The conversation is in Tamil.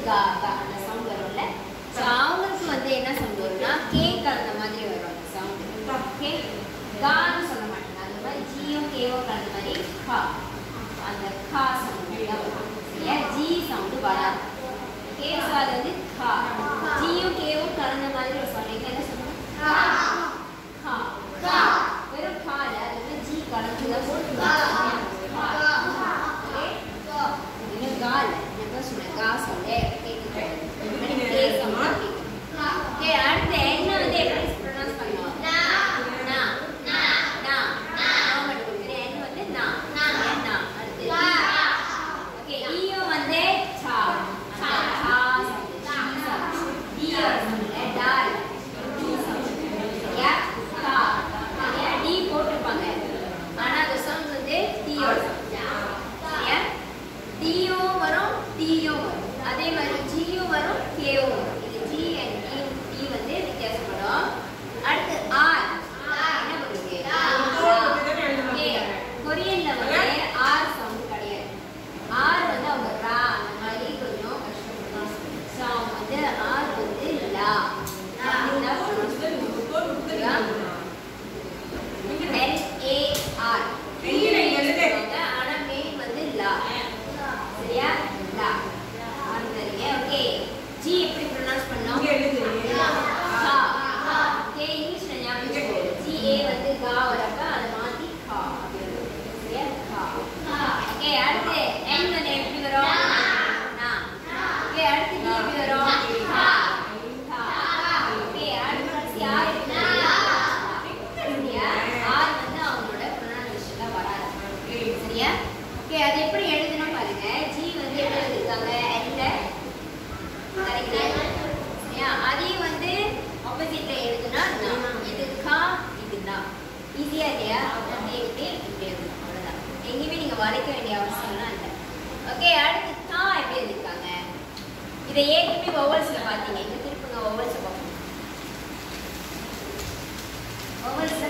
கா கா அந்த சவுண்ட் வரும்ல. ஸோ அவங்களுக்கு வந்து என்ன சவுண்ட் வரும்னா கே கலந்த மாதிரி வரும் அந்த சவுண்ட். ஓகே, கான்னு சொல்ல மாட்டாங்க. அது மாதிரி ஜியும் கேவும் கலந்த மாதிரி கா, அந்த கா சவுண்ட் தான் வரும். சரியா, ஜி சவுண்டு வராது. ஓகே, ஸோ அது வந்து கா. ஜியும் கேவும் கலந்த மாதிரி ஒரு சவுண்ட். என்ன சொல்லணும்? கா கா கா. வெறும் கால அது வந்து ஜி கலந்து தான் போட்டு गाल नंबर सुने गा सोले केक मैंने के समझ के अर्थ है என்ன வந்து எப்படி ப்ரோனன்ஸ் பண்ணுவோம்? நா நா நா நா நா நம்ம சொல்றேன் என்ன வந்து நா நா நா அடுத்து ஓகே ஈயோ வந்து சா சா சா ஈயோ வந்து டால் யா கா யா டி போட்டுப்பாங்க. ஆனா அந்த சவுண்ட் வந்து டியோ யா டியோ வரும் டியோ வரும். அதே மாதிரி ஜியோ வரும் கேயோ வரும். இது ஜி அண்ட் டி வந்து வித்தியாசப்படும். அடுத்து ஆர் என்ன பண்ணுவீங்க? ஓகே, கொரியன்ல வந்து ஆர் சவுண்ட் கிடையாது. ஆர் வந்து அவங்க ரா அந்த மாதிரி கொஞ்சம் கஷ்டப்படுவாங்க. ஸோ அவங்க வந்து ஆர் வந்து லா LAR ஆனா மெயின் வந்து லா. சரியா, லா வந்துறீங்க. ஓகே, ஜி எப்படி ப்ரோனன்ஸ் பண்ணோம்? கா. ஓகே, இங்கிலீஷ்ல ஞாபகம் வச்சுக்கோங்க. ஜி ஏ வந்து கா வரப்ப அதை மாத்தி கா அப்படி வரும். சரியா, கா. ஓகே, அடுத்து என் வந்து எப்படி வரும்? நா. ஓகே, அடுத்து டி எப்படி வரும்? கா கா. ஓகே, அடுத்து ஆர் எப்படி வரும்? சரியா, ஆர் வந்து அவங்களோட ப்ரோனன்சியேஷன்ல வராது. சரியா, ஓகே, அது எப்படி எழுதணும் பாருங்க. ஜி வந்து எப்படி எழுதிருக்காங்க? எல்ல கரெக்டா? சரியா, அதையும் வந்து ஆப்போசிட்ல எழுதுனா நா. இது கா, இது நா. ஈஸியா இல்லையா? அப்படியே இப்படி எழுதணும். அவ்வளவுதான். எங்கேயுமே நீங்க வளைக்க வேண்டிய அவசியம்லாம் இல்லை. ஓகே, அடுத்து தா எப்படி எழுதிருக்காங்க? இதை ஏற்கனவே வவல்ஸ்ல பார்த்தீங்க. இங்க திருப்புங்க, வவல்ஸ் பார்ப்போம். வவல்ஸ்ல